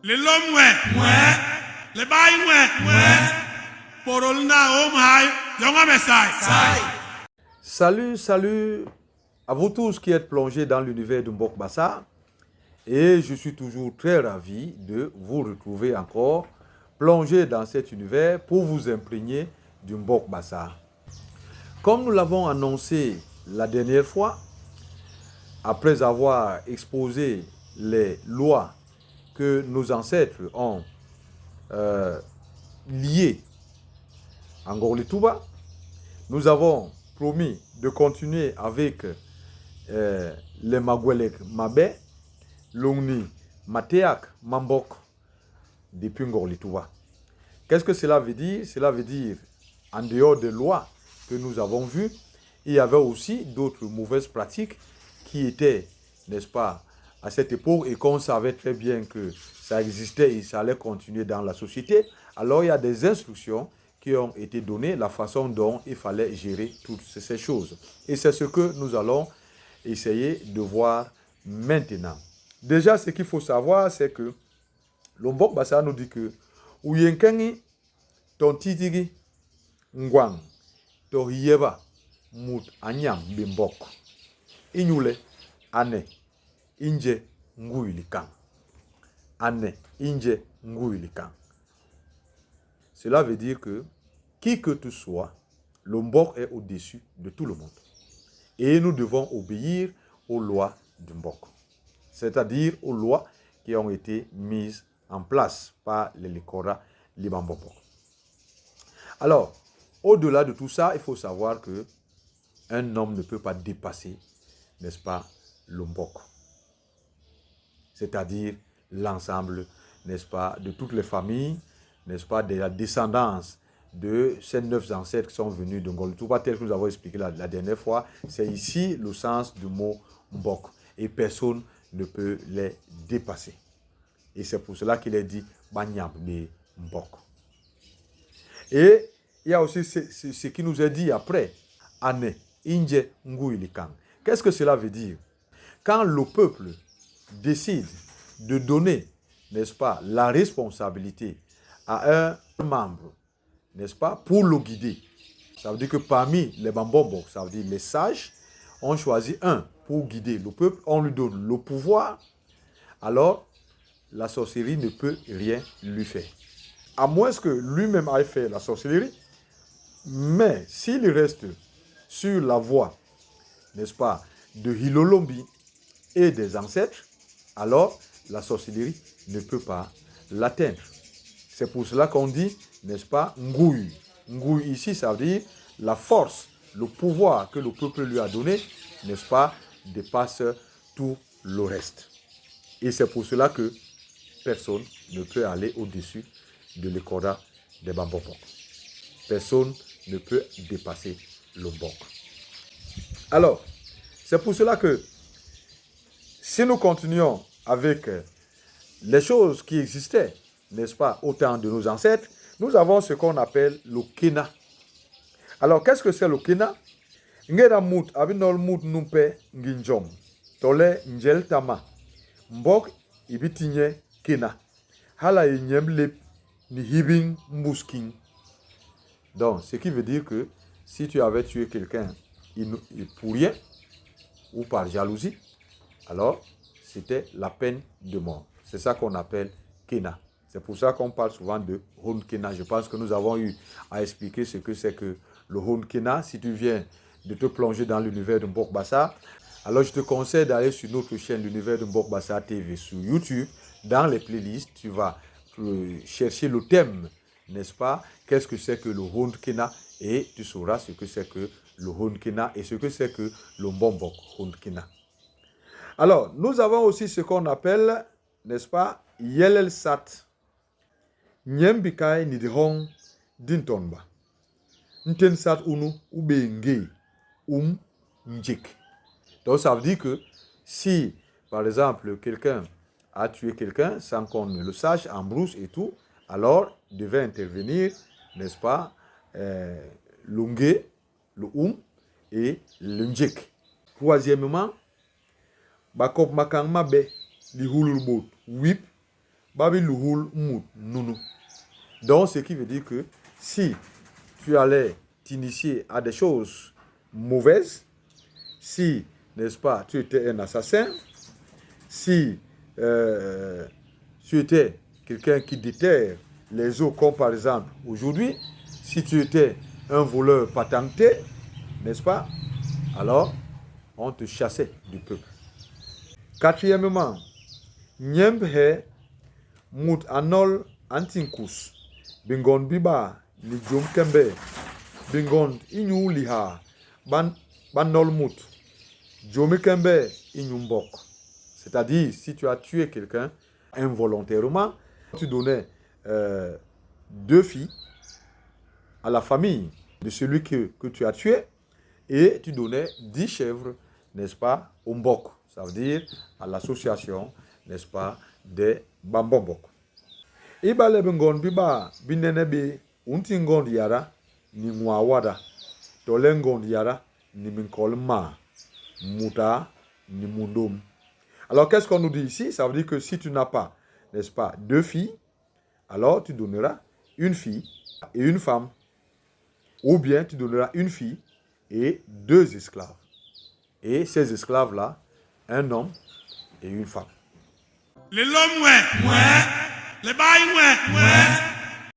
Le l'homme ouais, le bail ouais, pour le na home high, yonga mesai. Salut à vous tous qui êtes plongés dans l'univers de Mbok Bassa. Et je suis toujours très ravi de vous retrouver encore plongé dans cet univers pour vous imprégner du Mbok Bassa. Comme nous l'avons annoncé la dernière fois, après avoir exposé les lois que nos ancêtres ont liées en Ngorli-Touba, nous avons promis de continuer avec les Magwelek Mabé, Longni, Mateak, Mambok, depuis Ngorli-Touba. Qu'est-ce que cela veut dire? Cela veut dire, en dehors des lois que nous avons vues, il y avait aussi d'autres mauvaises pratiques qui étaient, n'est-ce pas, à cette époque, et qu'on savait très bien que ça existait et ça allait continuer dans la société. Alors il y a des instructions qui ont été données, la façon dont il fallait gérer toutes ces choses. Et c'est ce que nous allons essayer de voir maintenant. Déjà, ce qu'il faut savoir, c'est que le Mbok Bassa nous dit que Uyenkengi ton titigi ngwang to hieba mut anyam bimbok inyule ane inje nguilikan ane inje nguilikan. Cela veut dire que qui que tu sois, le Mbok est au-dessus de tout le monde. Et nous devons obéir aux lois du Mbok. C'est-à-dire aux lois qui ont été mises en place par les Likora Libamboko. Alors, au-delà de tout ça, il faut savoir que un homme ne peut pas dépasser, n'est-ce pas, le Mbok. C'est-à-dire l'ensemble, n'est-ce pas, de toutes les familles, n'est-ce pas, de la descendance de ces 9 ancêtres qui sont venus de Ngorli-Touba, tel que nous avons expliqué la dernière fois. C'est ici le sens du mot Mbok. Et personne ne peut les dépasser. Et c'est pour cela qu'il est dit Banyam de Mbok. Et il y a aussi ce qui nous est dit après. Ane, Inje Nguilikan. Qu'est-ce que cela veut dire? Quand le peuple décide de donner, n'est-ce pas, la responsabilité à un membre, n'est-ce pas, pour le guider. Ça veut dire que parmi les Bambombo, ça veut dire les sages, ont choisi un pour guider le peuple, on lui donne le pouvoir, alors la sorcellerie ne peut rien lui faire. À moins que lui-même aille faire la sorcellerie, mais s'il reste sur la voie, n'est-ce pas, de Hilolombi et des ancêtres, alors la sorcellerie ne peut pas l'atteindre. C'est pour cela qu'on dit, n'est-ce pas, Ngouy. Ngouy ici, ça veut dire la force, le pouvoir que le peuple lui a donné, n'est-ce pas, dépasse tout le reste. Et c'est pour cela que personne ne peut aller au-dessus de l'écora des Bambopok. Personne ne peut dépasser le Mbok. Alors, c'est pour cela que si nous continuons avec les choses qui existaient, n'est-ce pas, au temps de nos ancêtres, nous avons ce qu'on appelle le Kena. Alors, qu'est-ce que c'est le Kena? Ngera mut abinol mut numpe nginjom. Tole njel tama. Mbok ibitinye Kena. Hala yenyem lep ni hibing musking. Donc, ce qui veut dire que si tu avais tué quelqu'un pour rien ou par jalousie, alors c'était la peine de mort. C'est ça qu'on appelle Kena. C'est pour ça qu'on parle souvent de Hon Kena. Je pense que nous avons eu à expliquer ce que c'est que le Hon Kena. Si tu viens de te plonger dans l'univers de Mbok Bassa, alors je te conseille d'aller sur notre chaîne l'univers de Mbok Bassa TV sur YouTube. Dans les playlists, tu vas chercher le thème, n'est-ce pas? Qu'est-ce que c'est que le Hon Kena? Et tu sauras ce que c'est que le Hon Kena et ce que c'est que le Mbombok Hon Kena. Alors, nous avons aussi ce qu'on appelle, n'est-ce pas, Yelel Sat. Nyembikai Nidihong Dintonba. Nten Sat Unu Ubenge Njik. Donc, ça veut dire que si, par exemple, quelqu'un a tué quelqu'un sans qu'on ne le sache, en brousse et tout, alors devait intervenir, n'est-ce pas, l'Ungé, le et le Njik. Troisièmement, Bakop Makang Mabe, li Hululbot, Wip, babi luhul mut nunu. Donc, ce qui veut dire que si tu allais t'initier à des choses mauvaises, si, n'est-ce pas, tu étais un assassin, si tu étais quelqu'un qui déterre les eaux, comme par exemple aujourd'hui, si tu étais un voleur patenté, n'est-ce pas, alors on te chassait du peuple. Quatrièmement, Nyembe mut anol antinkus, bingon biba ni jom kembe, bingon inyu liha, banol mut, jom kembe inyu mbok. C'est-à-dire, si tu as tué quelqu'un involontairement, tu donnais 2 filles à la famille de celui que tu as tué et tu donnais 10 chèvres, n'est-ce pas, au mbok. Ça veut dire à l'association, n'est-ce pas, des Bambombok. Iba le bengon biba binene bi unti ngon yara ni ngwawada. Tole ngon yara ni minkol ma muta ni mundum. Alors qu'est-ce qu'on nous dit ici? Ça veut dire que si tu n'as pas, n'est-ce pas, 2 filles, alors tu donneras une fille et une femme. Ou bien tu donneras une fille et 2 esclaves. Et ces esclaves-là, un homme et une femme. Les l'homme, ouais. Les bails, ouais.